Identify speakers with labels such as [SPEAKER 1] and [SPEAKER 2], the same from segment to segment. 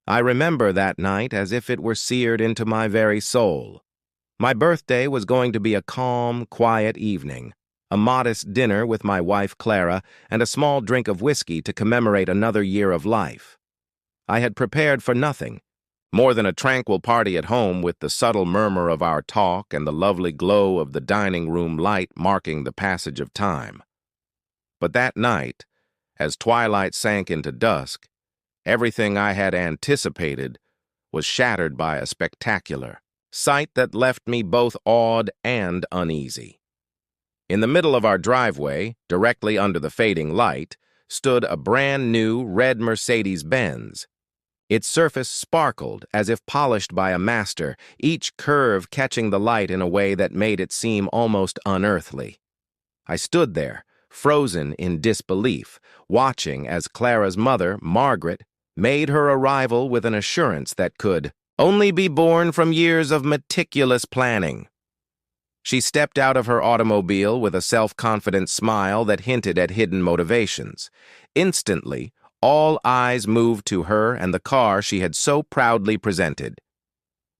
[SPEAKER 1] I remember that night as if it were seared into my very soul. My birthday was going to be a calm, quiet evening, a modest dinner with my wife Clara, and a small drink of whiskey to commemorate another year of life. I had prepared for nothing, more than a tranquil party at home with the subtle murmur of our talk and the lovely glow of the dining room light marking the passage of time. But that night, as twilight sank into dusk, everything I had anticipated was shattered by a spectacular sight that left me both awed and uneasy. In the middle of our driveway, directly under the fading light, stood a brand-new red Mercedes-Benz. Its surface sparkled as if polished by a master, each curve catching the light in a way that made it seem almost unearthly. I stood there, frozen in disbelief, watching as Clara's mother, Margaret, made her arrival with an assurance that could only be born from years of meticulous planning. She stepped out of her automobile with a self-confident smile that hinted at hidden motivations. Instantly, all eyes moved to her and the car she had so proudly presented.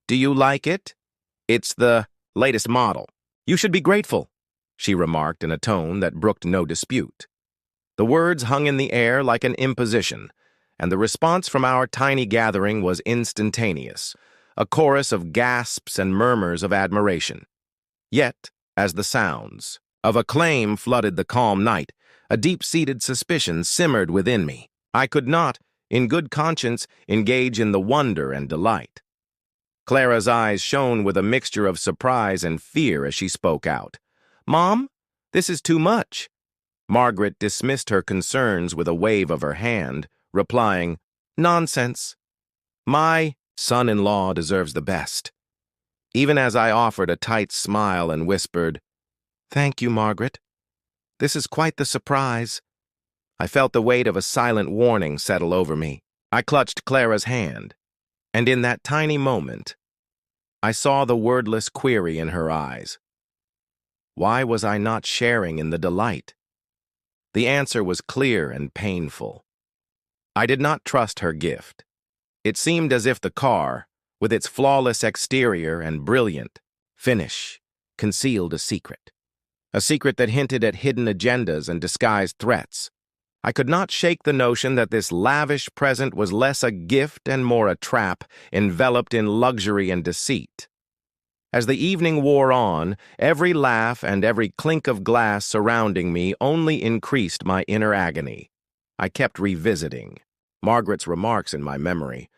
[SPEAKER 1] "Do you like it? It's the latest model. You should be grateful," she remarked in a tone that brooked no dispute. The words hung in the air like an imposition, and the response from our tiny gathering was instantaneous, a chorus of gasps and murmurs of admiration. Yet, as the sounds of acclaim flooded the calm night, a deep-seated suspicion simmered within me. I could not, in good conscience, engage in the wonder and delight. Clara's eyes shone with a mixture of surprise and fear as she spoke out. "Mom, this is too much." Margaret dismissed her concerns with a wave of her hand, replying, "Nonsense. My son-in-law deserves the best." Even as I offered a tight smile and whispered, "Thank you, Margaret. This is quite the surprise," I felt the weight of a silent warning settle over me. I clutched Clara's hand, and in that tiny moment, I saw the wordless query in her eyes. Why was I not sharing in the delight? The answer was clear and painful. I did not trust her gift. It seemed as if the car, with its flawless exterior and brilliant finish, concealed a secret that hinted at hidden agendas and disguised threats. I could not shake the notion that this lavish present was less a gift and more a trap, enveloped in luxury and deceit. As the evening wore on, every laugh and every clink of glass surrounding me only increased my inner agony. I kept revisiting Margaret's remarks in my memory,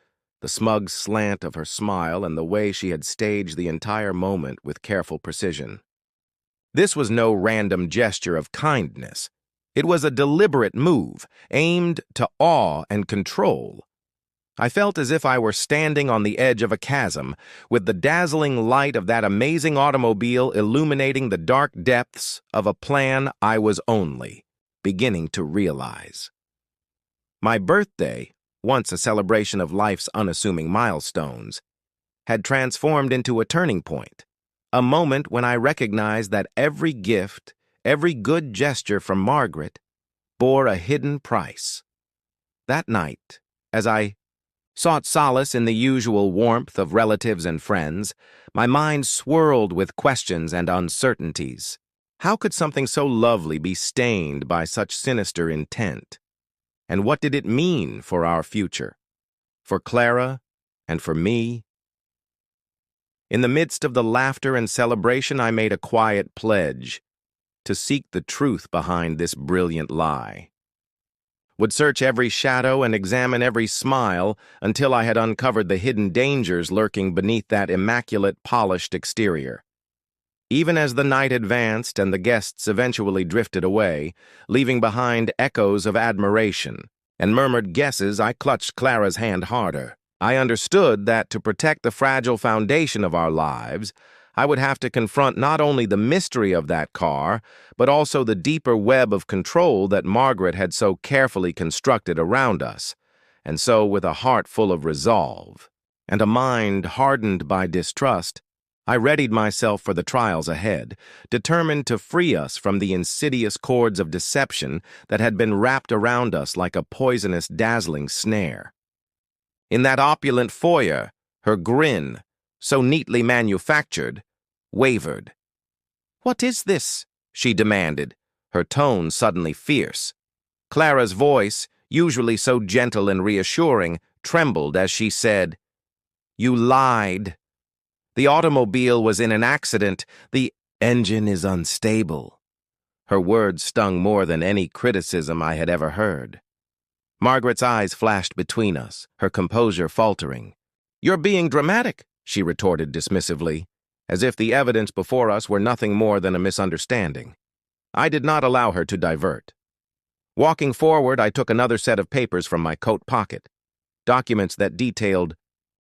[SPEAKER 1] the smug slant of her smile and the way she had staged the entire moment with careful precision. This was no random gesture of kindness. It was a deliberate move, aimed to awe and control. I felt as if I were standing on the edge of a chasm, with the dazzling light of that amazing automobile illuminating the dark depths of a plan I was only beginning to realize. My birthday, once a celebration of life's unassuming milestones, had transformed into a turning point, a moment when I recognized that every gift, every good gesture from Margaret, bore a hidden price. That night, as I sought solace in the usual warmth of relatives and friends, my mind swirled with questions and uncertainties. How could something so lovely be stained by such sinister intent? And what did it mean for our future? For Clara and for me? In the midst of the laughter and celebration, I made a quiet pledge to seek the truth behind this brilliant lie. Would search every shadow and examine every smile until I had uncovered the hidden dangers lurking beneath that immaculate, polished exterior. Even as the night advanced and the guests eventually drifted away, leaving behind echoes of admiration and murmured guesses, I clutched Clara's hand harder. I understood that to protect the fragile foundation of our lives, I would have to confront not only the mystery of that car, but also the deeper web of control that Margaret had so carefully constructed around us. And so, with a heart full of resolve and a mind hardened by distrust, I readied myself for the trials ahead, determined to free us from the insidious cords of deception that had been wrapped around us like a poisonous, dazzling snare. In that opulent foyer, her grin, so neatly manufactured, wavered. "What is this?" she demanded, her tone suddenly fierce. Clara's voice, usually so gentle and reassuring, trembled as she said, "You lied. The automobile was in an accident. The engine is unstable." Her words stung more than any criticism I had ever heard. Margaret's eyes flashed between us, her composure faltering. "You're being dramatic," she retorted dismissively, as if the evidence before us were nothing more than a misunderstanding. I did not allow her to divert. Walking forward, I took another set of papers from my coat pocket, documents that detailed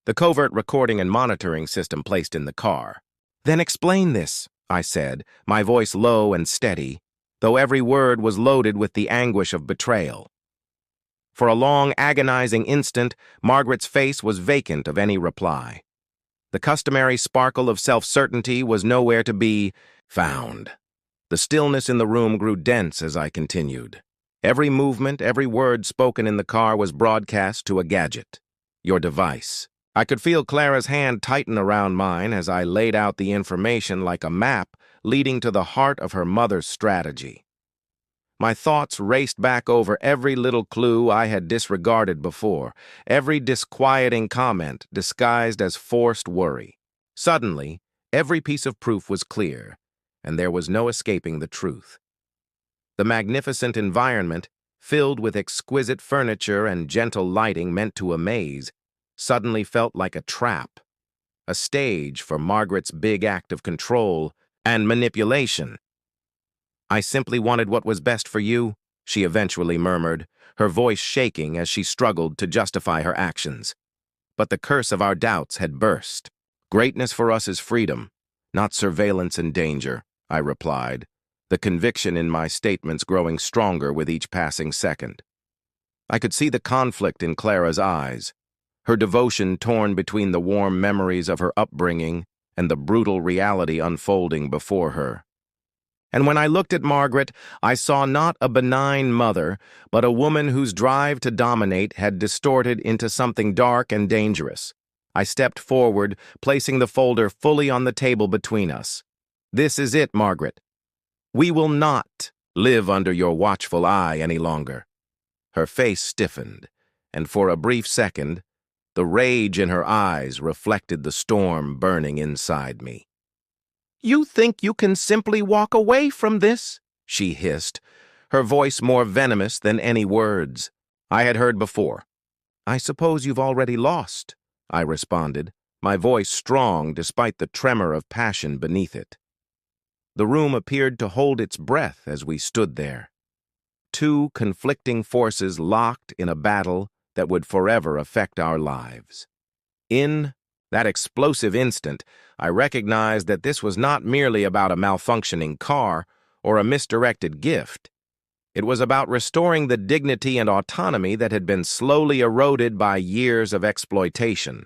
[SPEAKER 1] the covert recording and monitoring system placed in the car. "Then explain this," I said, my voice low and steady, though every word was loaded with the anguish of betrayal. For a long, agonizing instant, Margaret's face was vacant of any reply. The customary sparkle of self-certainty was nowhere to be found. The stillness in the room grew dense as I continued. Every movement, every word spoken in the car was broadcast to a gadget, your device. I could feel Clara's hand tighten around mine as I laid out the information like a map leading to the heart of her mother's strategy. My thoughts raced back over every little clue I had disregarded before, every disquieting comment disguised as forced worry. Suddenly, every piece of proof was clear, and there was no escaping the truth. The magnificent environment, filled with exquisite furniture and gentle lighting meant to amaze, suddenly felt like a trap, a stage for Margaret's big act of control and manipulation. "I simply wanted what was best for you," she eventually murmured, her voice shaking as she struggled to justify her actions. But the curse of our doubts had burst. "Greatness for us is freedom, not surveillance and danger," I replied, the conviction in my statements growing stronger with each passing second. I could see the conflict in Clara's eyes, her devotion torn between the warm memories of her upbringing and the brutal reality unfolding before her. And when I looked at Margaret, I saw not a benign mother, but a woman whose drive to dominate had distorted into something dark and dangerous. I stepped forward, placing the folder fully on the table between us. "This is it, Margaret. We will not live under your watchful eye any longer." Her face stiffened, and for a brief second, the rage in her eyes reflected the storm burning inside me. "You think you can simply walk away from this?" she hissed, her voice more venomous than any words I had heard before. "I suppose you've already lost," I responded, my voice strong despite the tremor of passion beneath it. The room appeared to hold its breath as we stood there. Two conflicting forces locked in a battle that would forever affect our lives. In that explosive instant, I recognized that this was not merely about a malfunctioning car or a misdirected gift. It was about restoring the dignity and autonomy that had been slowly eroded by years of exploitation.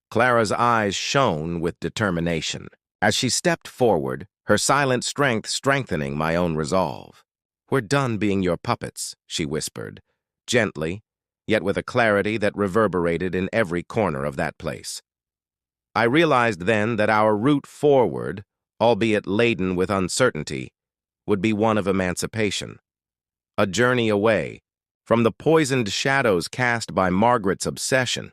[SPEAKER 1] Clara's eyes shone with determination. As she stepped forward, her silent strength strengthening my own resolve. "We're done being your puppets," she whispered, gently, yet with a clarity that reverberated in every corner of that place. I realized then that our route forward, albeit laden with uncertainty, would be one of emancipation. A journey away from the poisoned shadows cast by Margaret's obsession.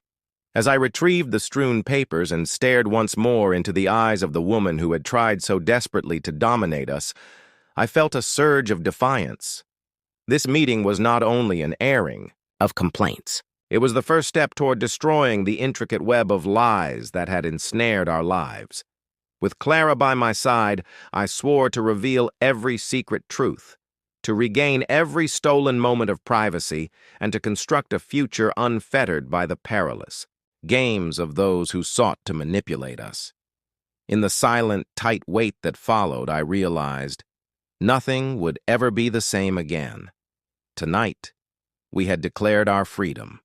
[SPEAKER 1] As I retrieved the strewn papers and stared once more into the eyes of the woman who had tried so desperately to dominate us, I felt a surge of defiance. This meeting was not only an airing of complaints. It was the first step toward destroying the intricate web of lies that had ensnared our lives. With Clara by my side, I swore to reveal every secret truth, to regain every stolen moment of privacy, and to construct a future unfettered by the perilous games of those who sought to manipulate us. In the silent, tight wait that followed, I realized nothing would ever be the same again. Tonight, we had declared our freedom.